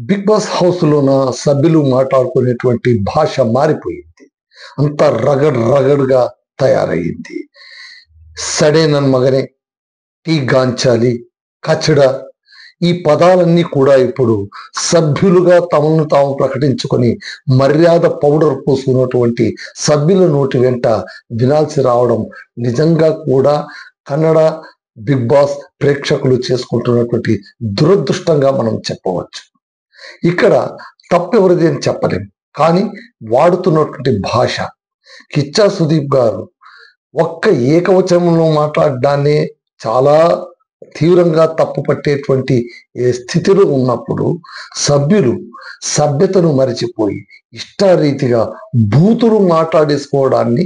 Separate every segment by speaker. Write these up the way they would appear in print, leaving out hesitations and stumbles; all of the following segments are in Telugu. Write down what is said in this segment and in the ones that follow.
Speaker 1: బిగ్ బాస్ హౌస్‌లోన సభ్యులు మాట్లాడుకునేటువంటి భాష మారిపోయింది. అంతా రగడ్‌గా తయారయింది. సడే నన్ మగనే, టీ గాంచాలి, కచడ ఈ పదాలన్నీ కూడా ఇప్పుడు సభ్యులుగా తమను తాము ప్రకటించుకొని మర్యాద పౌడర్ పూసుకున్నటువంటి సభ్యుల నోటి వెంట వినాల్సి రావడం నిజంగా కూడా కన్నడ బిగ్ బాస్ ప్రేక్షకులు చేసుకుంటున్నటువంటి దురదృష్టంగా మనం చెప్పవచ్చు. ఇక్కడ తప్పెవరిది అని చెప్పలేం. కానీ వాడుతున్నటువంటి భాష కిచ్చా సుదీప్ గారు ఒక్క ఏకవచనంలో మాట్లాడడాన్నే చాలా తీవ్రంగా తప్పు పట్టేటువంటి స్థితిలో ఉన్నప్పుడు సభ్యులు సభ్యతను మరిచిపోయి ఇష్టారీతిగా బూతులు మాట్లాడేసుకోవడాన్ని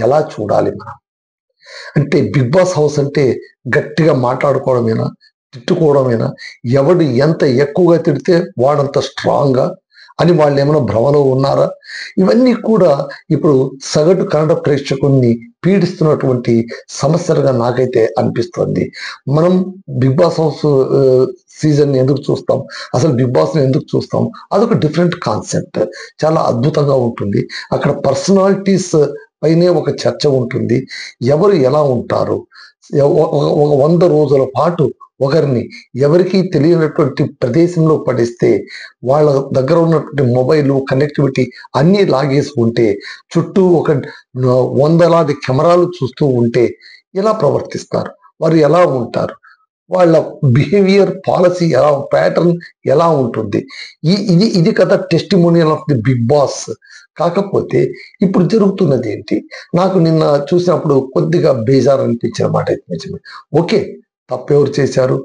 Speaker 1: ఎలా చూడాలి మనం? అంటే బిగ్ బాస్ హౌస్ అంటే గట్టిగా మాట్లాడుకోవడమేనా, తిట్టుకోవడమేనా? ఎవడు ఎంత ఎక్కువగా తిడితే వాడంత స్ట్రాంగ్గా అని వాళ్ళు ఏమైనా భ్రమలో ఉన్నారా? ఇవన్నీ కూడా ఇప్పుడు సగటు కన్నడ ప్రేక్షకుల్ని పీడిస్తున్నటువంటి సమస్యలుగా నాకైతే అనిపిస్తుంది. మనం బిగ్ బాస్ హౌస్ సీజన్ ఎందుకు చూస్తాం, అసలు బిగ్ బాస్ని ఎందుకు చూస్తాం? అదొక డిఫరెంట్ కాన్సెప్ట్, చాలా అద్భుతంగా ఉంటుంది. అక్కడ పర్సనాలిటీస్ పైనే ఒక చర్చ ఉంటుంది. ఎవరు ఎలా ఉంటారు, ఒక 100 రోజుల పాటు ఒకరిని ఎవరికీ తెలియనటువంటి ప్రదేశంలో పడిస్తే వాళ్ళ దగ్గర ఉన్నటువంటి మొబైల్ కనెక్టివిటీ అన్నీ లాగేసి ఉంటే చుట్టూ ఒక వందలాది కెమెరాలు చూస్తూ ఉంటే ఎలా ప్రవర్తిస్తారు, వారు ఎలా ఉంటారు, వాళ్ళ బిహేవియర్ పాలసీ ఎలా, ప్యాటర్న్ ఎలా ఉంటుంది? ఇది కదా testimonial of the Bigg Boss. కాకపోతే ఇప్పుడు జరుగుతున్నది ఏంటి? నాకు నిన్న చూసినప్పుడు కొద్దిగా బేజారు అనిపించిన మాట అయితే నిజమే. ఓకే, తప్పెవరు చేశారు?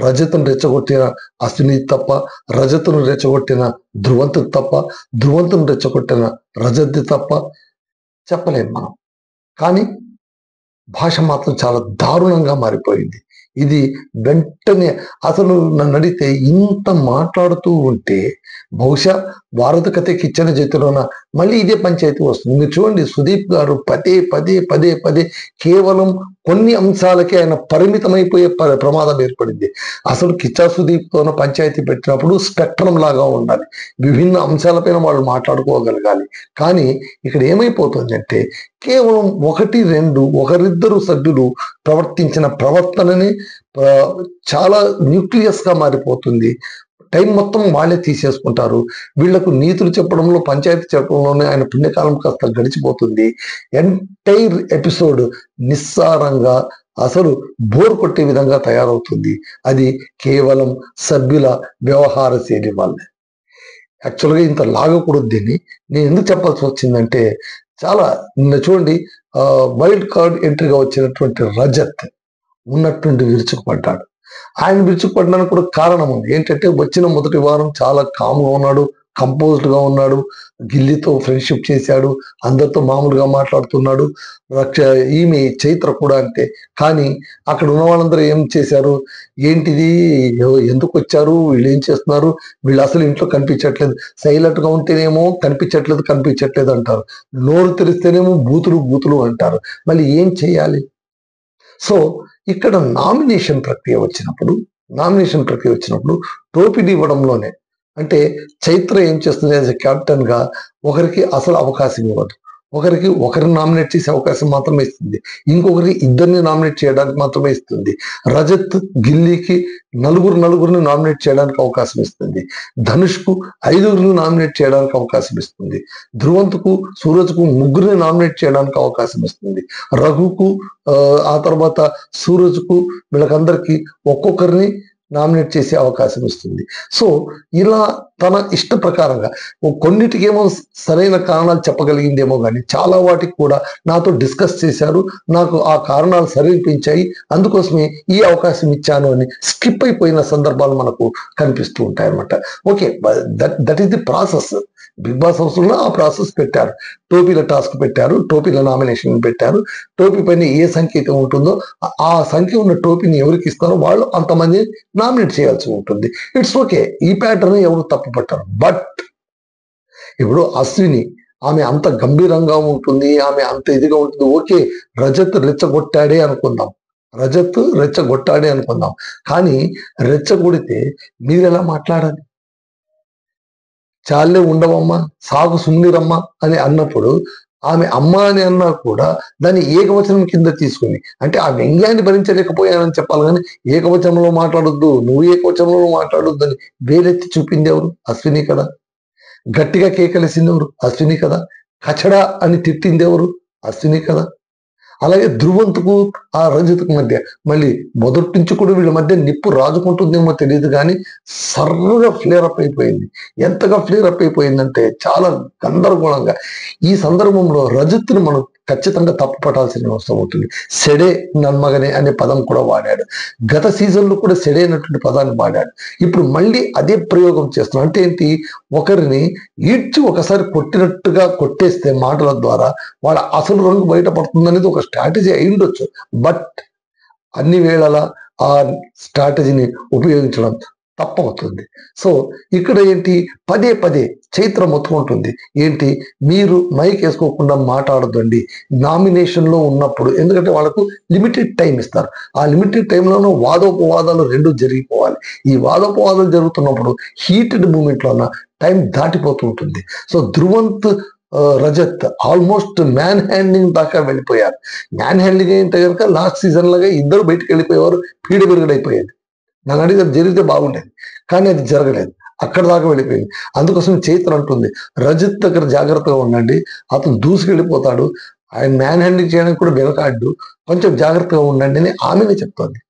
Speaker 1: రజత్ను రెచ్చగొట్టిన అశ్విని తప్ప, రజత్ను రెచ్చగొట్టిన ధ్రువంతుడు తప్ప, ధ్రువంతును రెచ్చగొట్టిన రజత్ది తప్ప చెప్పలేము మనం. కానీ భాష మాత్రం చాలా దారుణంగా మారిపోయింది. ఇది వెంటనే అసలు నన్ను అడిగితే ఇంత మాట్లాడుతూ ఉంటే బహుశా భారత కథ కిచ్చిన చేతిలోన మళ్ళీ ఇదే పంచాయతీ వస్తుంది. మీరు చూడండి, సుదీప్ గారు పదే కేవలం కొన్ని అంశాలకే ఆయన పరిమితమైపోయే ప్రమాదం ఏర్పడింది. అసలు కిచ్చా సుదీప్తోన పంచాయతీ పెట్టినప్పుడు స్పెక్ట్రం లాగా ఉండాలి, విభిన్న అంశాలపైన వాళ్ళు మాట్లాడుకోగలగాలి. కానీ ఇక్కడ ఏమైపోతుంది అంటే కేవలం 1-2 ఒకరిద్దరు సభ్యులు ప్రవర్తించిన ప్రవర్తనని చాలా న్యూక్లియస్ గా మారిపోతుంది. టైం మొత్తం వాళ్ళే తీసేసుకుంటారు. వీళ్లకు నీతులు చెప్పడంలో, పంచాయతీ చెప్పడంలోనే ఆయన పుణ్యకాలం కాస్త గడిచిపోతుంది. ఎంటైర్ ఎపిసోడ్ నిస్సారంగా అసలు బోర్ కొట్టే విధంగా తయారవుతుంది. అది కేవలం సభ్యుల వ్యవహార శైలి వల్లే. యాక్చువల్గా ఇంత లాగకూడదు దీన్ని. నేను ఎందుకు చెప్పాల్సి వచ్చిందంటే చాలా నిన్న చూడండి, వైల్డ్ కార్డ్ ఎంట్రీగా వచ్చినటువంటి రజత్ ఉన్నట్టుండి విరుచుకుపడ్డాడు. ఆయన విరుచుకుపడడానికి కూడా కారణం ఉంది. ఏంటంటే వచ్చిన మొదటి వారం చాలా కామ్గా ఉన్నాడు, కంపోజ్డ్గా ఉన్నాడు, గిల్లీతో ఫ్రెండ్షిప్ చేశాడు, అందరితో మామూలుగా మాట్లాడుతున్నాడు. ఈమె చైత్ర కూడా అంతే. కానీ అక్కడ ఉన్న వాళ్ళందరూ ఏం చేశారు, ఏంటిది, ఎందుకు వచ్చారు, వీళ్ళు ఏం చేస్తున్నారు, వీళ్ళు అసలు ఇంట్లో కనిపించట్లేదు, సైలెంట్గా ఉంటేనేమో కనిపించట్లేదు అంటారు, నోరు తెరిస్తేనేమో బూతులు అంటారు. మళ్ళీ ఏం చేయాలి? సో ఇక్కడ నామినేషన్ ప్రక్రియ వచ్చినప్పుడు టోపీలు ఇవ్వడంలోనే, అంటే చైత్ర ఏం చేస్తుంది యాజ్ ఎ కెప్టెన్ గా, ఒకరికి అసలు అవకాశం ఇవ్వదు. ఒకరిని నామినేట్ చేసే అవకాశం మాత్రమే ఇస్తుంది, ఇంకొకరికి ఇద్దరిని నామినేట్ చేయడానికి మాత్రమే ఇస్తుంది. రజత్ గిల్లీకి నలుగురిని నామినేట్ చేయడానికి అవకాశం ఇస్తుంది. ధనుష్కు 5గురిని నామినేట్ చేయడానికి అవకాశం ఇస్తుంది. ధ్రువంత్కు, సూరజ్కు 3గురిని నామినేట్ చేయడానికి అవకాశం ఇస్తుంది. రఘుకు, ఆ తర్వాత సూరజ్కు, వీళ్ళకందరికీ ఒక్కొక్కరిని నామినేట్ చేసే అవకాశం ఇస్తుంది. సో ఇలా తన ఇష్ట ప్రకారంగా కొన్నిటికేమో సరైన కారణాలు చెప్పగలిగిందేమో కానీ చాలా వాటికి కూడా నాతో డిస్కస్ చేశారు, నాకు ఆ కారణాలు సరిపించాయి, అందుకోసమే ఈ అవకాశం ఇచ్చాను అని స్కిప్ అయిపోయిన సందర్భాలు మనకు కనిపిస్తూ ఉంటాయి అన్నమాట. Okay, that is the process. Bigg Boss హౌస్లో ఆ ప్రాసెస్ పెట్టారు. టోపీల టాస్క్ పెట్టారు, టోపీల నామినేషన్ పెట్టారు. టోపీ పైన ఏ సంఖ్య అయితే ఉంటుందో ఆ సంఖ్య ఉన్న టోపీని ఎవరికి ఇస్తారో వాళ్ళు అంతమంది నామినేట్ చేయాల్సి ఉంటుంది. ఇట్స్ ఓకే, ఈ ప్యాటర్న్ ఎవరు తప్పు పట్టారు. బట్ ఇప్పుడు అశ్విని, ఆమె అంత గంభీరంగా ఉంటుంది, ఆమె అంత ఇదిగా ఉంటుంది. ఓకే, రజత్ రెచ్చగొట్టాడే అనుకుందాం, కానీ రెచ్చగొడితే మీరు ఎలా మాట్లాడాలి? చాలే ఉండవమ్మా, సాగు సుమ్నిరమ్మా అని అన్నప్పుడు ఆమె అమ్మ అని అన్నా కూడా దాన్ని ఏకవచనం కింద తీసుకుని, అంటే ఆ వ్యంగ్యాన్ని భరించలేకపోయానని చెప్పాలి కానీ ఏకవచనంలో మాట్లాడొద్దు, నువ్వు ఏకవచనంలో మాట్లాడొద్దు అని వేలెత్తి చూపింది ఎవరు? అశ్విని కదా. గట్టిగా కేకలేసింది ఎవరు? అశ్విని కదా. కచడా అని తిట్టింది ఎవరు? అశ్విని కదా. అలాగే ధ్రువంతుకు ఆ రజత్కు మధ్య మళ్ళీ మొదటి నుంచి కూడా వీళ్ళ మధ్య నిప్పు రాజుకుంటుందేమో తెలియదు కానీ సర్రగా ఫ్లేరప్ అయిపోయింది. ఎంతగా ఫ్లేరప్ అయిపోయిందంటే చాలా గందరగోళంగా. ఈ సందర్భంలో రజత్ని మనం ఖచ్చితంగా తప్పు పట్టాల్సిన అవసరం ఉంటుంది. సెడే నన్మగనే అనే పదం కూడా వాడాడు. గత సీజన్లో కూడా సెడే అనేటువంటి పదాన్ని వాడాడు. ఇప్పుడు మళ్ళీ అదే ప్రయోగం చేస్తున్నాడు. అంటే ఏంటి? ఒకరిని ఈడ్చి ఒకసారి కొట్టినట్టుగా కొట్టేస్తే మాటల ద్వారా వాళ్ళ అసలు రంగు బయటపడుతుంది అనేది ఒక స్ట్రాటజీ అయి ఉండొచ్చు. బట్ అన్ని వేళలా ఆ స్ట్రాటజీని ఉపయోగించడం తప్పవుతుంది. సో ఇక్కడ ఏంటి? పదే పదే చైత్ర మొత్తుకుంటుంది ఏంటి, మీరు మైక్ వేసుకోకుండా మాట్లాడదండి నామినేషన్లో ఉన్నప్పుడు. ఎందుకంటే వాళ్ళకు లిమిటెడ్ టైం ఇస్తారు. ఆ లిమిటెడ్ టైంలోనూ వాదోపవాదాలు రెండు జరిగిపోవాలి. ఈ వాదోపవాదాలు జరుగుతున్నప్పుడు హీటెడ్ మూమెంట్లోన టైం దాటిపోతూ ఉంటుంది. So Dhruvant Rajat almost man handing దాకా వెళ్ళిపోయారు. మ్యాన్ హ్యాండింగ్ ఏంటంటే కనుక లాస్ట్ సీజన్ లాగా ఇద్దరు బయటకు వెళ్ళిపోయేవారు, పీడ విరగడైపోయేది. నన్ను అడిగితే జరిగితే బాగుండేది, కానీ అది జరగలేదు. అక్కడ దాకా వెళ్ళిపోయింది. అందుకోసం చైత్ర అంటుంది రజత్ దగ్గర జాగ్రత్తగా ఉండండి, అతను దూసుకెళ్ళిపోతాడు, ఆయన మ్యాన్ హ్యాండింగ్ చేయడానికి కూడా వెనకాడ్డు, కొంచెం జాగ్రత్తగా ఉండండి అని ఆమెనే చెప్తోంది.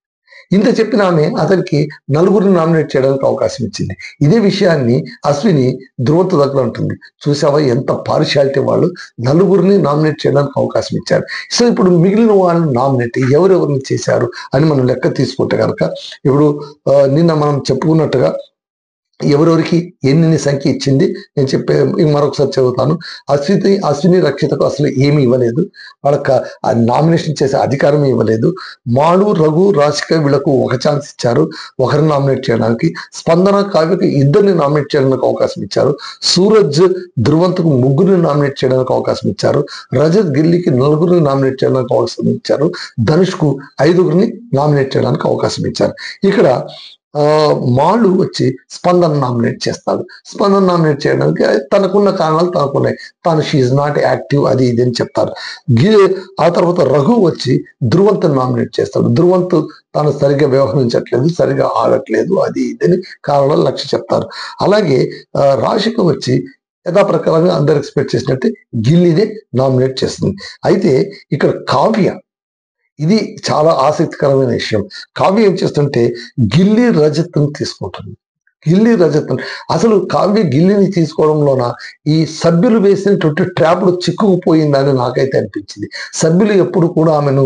Speaker 1: ఇంత చెప్పిన ఆమె అతనికి నలుగురిని నామినేట్ చేయడానికి అవకాశం ఇచ్చింది. ఇదే విషయాన్ని అశ్విని ధ్రువంత్ దగ్గర ఉంటుంది, చూసావా ఎంత పార్షియాలిటీ, వాళ్ళు నలుగురిని నామినేట్ చేయడానికి అవకాశం ఇచ్చారు. సో ఇప్పుడు మిగిలిన వాళ్ళని నామినేట్ ఎవరెవరిని చేశారు అని మనం లెక్క తీసుకుంటే కనుక ఇప్పుడు నిన్న మనం చెప్పుకున్నట్టుగా ఎవరెవరికి ఎన్ని సంఖ్య ఇచ్చింది నేను చెప్పే మరొకసారి చదువుతాను. అశ్విని రక్షితకు అసలు ఏమీ ఇవ్వలేదు, వాళ్ళకి నామినేషన్ చేసే అధికారం ఇవ్వలేదు. మాడు, రఘు, రాశిక వీళ్ళకు ఒక ఛాన్స్ ఇచ్చారు ఒకరిని నామినేట్ చేయడానికి. స్పందన, కావ్యకు ఇద్దరిని నామినేట్ చేయడానికి అవకాశం ఇచ్చారు. సూరజ్, ధ్రువంత్కు ముగ్గురిని నామినేట్ చేయడానికి అవకాశం ఇచ్చారు. రజత్, గిల్లికి నలుగురిని నామినేట్ చేయడానికి అవకాశం ఇచ్చారు. ధనుష్కు 5గురిని నామినేట్ చేయడానికి అవకాశం ఇచ్చారు. ఇక్కడ మాళ్ళు వచ్చి స్పందన నామినేట్ చేస్తాడు. స్పందన నామినేట్ చేయడానికి తనకున్న కారణాలు తనకున్నాయి, తాను షీఈ్ నాట్ యాక్టివ్ అది ఇది అని చెప్తారు. ఆ తర్వాత రఘు వచ్చి ధ్రువంత్ నామినేట్ చేస్తాడు. ధ్రువంత్ తాను సరిగ్గా వ్యవహరించట్లేదు, సరిగ్గా ఆడట్లేదు అది ఇదని కారణాలు లక్ష్య చెప్తారు. అలాగే రాశిక వచ్చి యథాప్రకారంగా అందరు ఎక్స్పెక్ట్ చేసినట్టే గిల్లినే నామినేట్ చేస్తుంది. అయితే ఇక్కడ కావ్య, ఇది చాలా ఆసక్తికరమైన విషయం. కావ్య ఏం చేస్తుంటే గిల్లి రజత్ని తీసుకుంటుంది. గిల్లి రజత్ అసలు కావ్య గిల్లిని తీసుకోవడంలోన ఈ సభ్యులు వేసినటువంటి ట్రాప్లు చిక్కుకుపోయిందని నాకైతే అనిపించింది. సభ్యులు ఎప్పుడు కూడా ఆమెను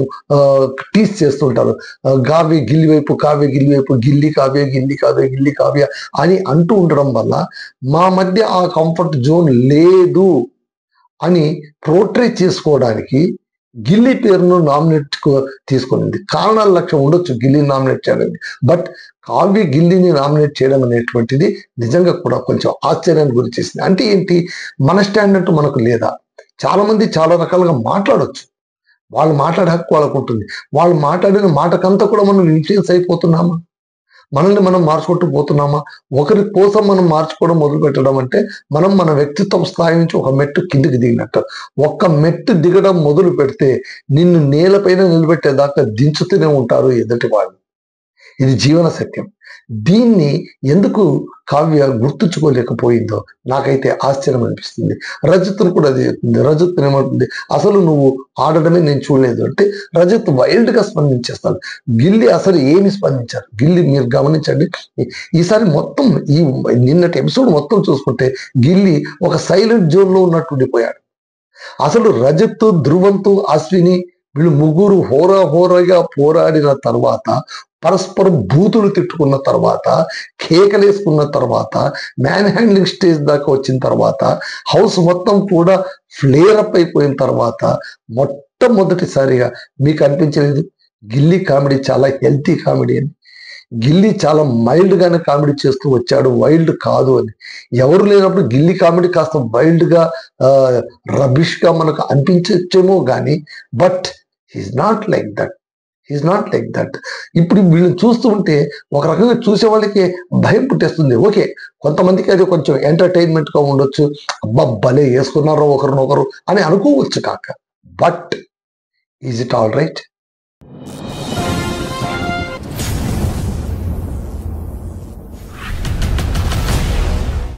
Speaker 1: టీస్ చేస్తుంటారు, కావ్య గిల్లి వైపు, కావ్య గిల్లి వైపు, గిల్లి కావ్య, గిల్లి కావ్య, గిల్లి కావ్య అని అంటూ ఉండడం వల్ల మా మధ్య ఆ కంఫర్ట్ జోన్ లేదు అని పోర్ట్రే చేసుకోవడానికి గిల్లి పేరును నామినేట్ తీసుకునింది. కారణాల లక్ష్యం ఉండొచ్చు గిల్లిని నామినేట్ చేయడానికి, బట్ కావ్య గిల్లిని నామినేట్ చేయడం అనేటువంటిది నిజంగా కూడా కొంచెం ఆశ్చర్యానికి గురి చేసింది. అంటే ఏంటి, మన స్టాండ్ అంటూ మనకు లేదా? చాలా మంది చాలా రకాలుగా మాట్లాడొచ్చు, వాళ్ళు మాట్లాడే హక్కు వాళ్ళకు ఉంటుంది. వాళ్ళు మాట్లాడిన మాటకంతా కూడా మనం ఇన్ఫ్లుయెన్స్ అయిపోతున్నామా? మనల్ని మనం మార్చుకుంటూ పోతున్నామా? ఒకరి కోసం మనం మార్చుకోవడం మొదలు పెట్టడం అంటే మనం మన వ్యక్తిత్వం స్థాయి నుంచి ఒక మెట్టు కిందికి దిగినట్టు. ఒక్క మెట్టు దిగడం మొదలు పెడితే నిన్ను నేలపైన నిలబెట్టేదాకా దించుతూనే ఉంటారు ఎదుటి వాళ్ళు. ఇది జీవన సత్యం. దీన్ని ఎందుకు కావ్య గుర్తుంచుకోలేకపోయిందో నాకైతే ఆశ్చర్యం అనిపిస్తుంది. రజత్ను కూడా అది చెప్తుంది. రజత్ ఏమంటుంది, అసలు నువ్వు ఆడడమే నేను చూడలేదు అంటే రజత్ వైల్డ్ గా స్పందించేస్తాడు. గిల్లి అసలు ఏమి స్పందించారు? గిల్లి మీరు గమనించండి, ఈసారి మొత్తం ఈ నిన్నటి ఎపిసోడ్ మొత్తం చూసుకుంటే గిల్లి ఒక సైలెంట్ జోన్ లో ఉన్నట్టు ఉండిపోయాడు. అసలు రజత్, ధ్రువంతు, అశ్విని వీళ్ళు ముగ్గురు హోరాగా పోరాడిన తర్వాత, పరస్పరం బూతులు తిట్టుకున్న తర్వాత, కేకలేసుకున్న తర్వాత, మ్యాన్ హ్యాండ్లింగ్ స్టేజ్ దాకా వచ్చిన తర్వాత, హౌస్ మొత్తం కూడా ఫ్లేర్ అప్ అయిపోయిన తర్వాత మొట్టమొదటిసారిగా మీకు అనిపించలేదు గిల్లీ కామెడీ చాలా హెల్తీ కామెడీ అని? గిల్లీ చాలా మైల్డ్ గానే కామెడీ చేస్తూ వచ్చాడు, వైల్డ్ కాదు అని. ఎవరు లేనప్పుడు గిల్లీ కామెడీ కాస్త వైల్డ్ గా రబిష్ గా మనకు అనిపించచ్చేమో కానీ but he's not like that. He's not like that. ఇప్పుడు వీళ్ళని చూస్తూ ఉంటే ఒక రకంగా చూసే వాళ్ళకి భయం పుట్టేస్తుంది. ఓకే, కొంతమందికి అది కొంచెం ఎంటర్టైన్మెంట్ గా ఉండొచ్చు, అబ్బా భలే వేసుకున్నారో ఒకరినొకరు అని అనుకోవచ్చు కాక, but is it all right?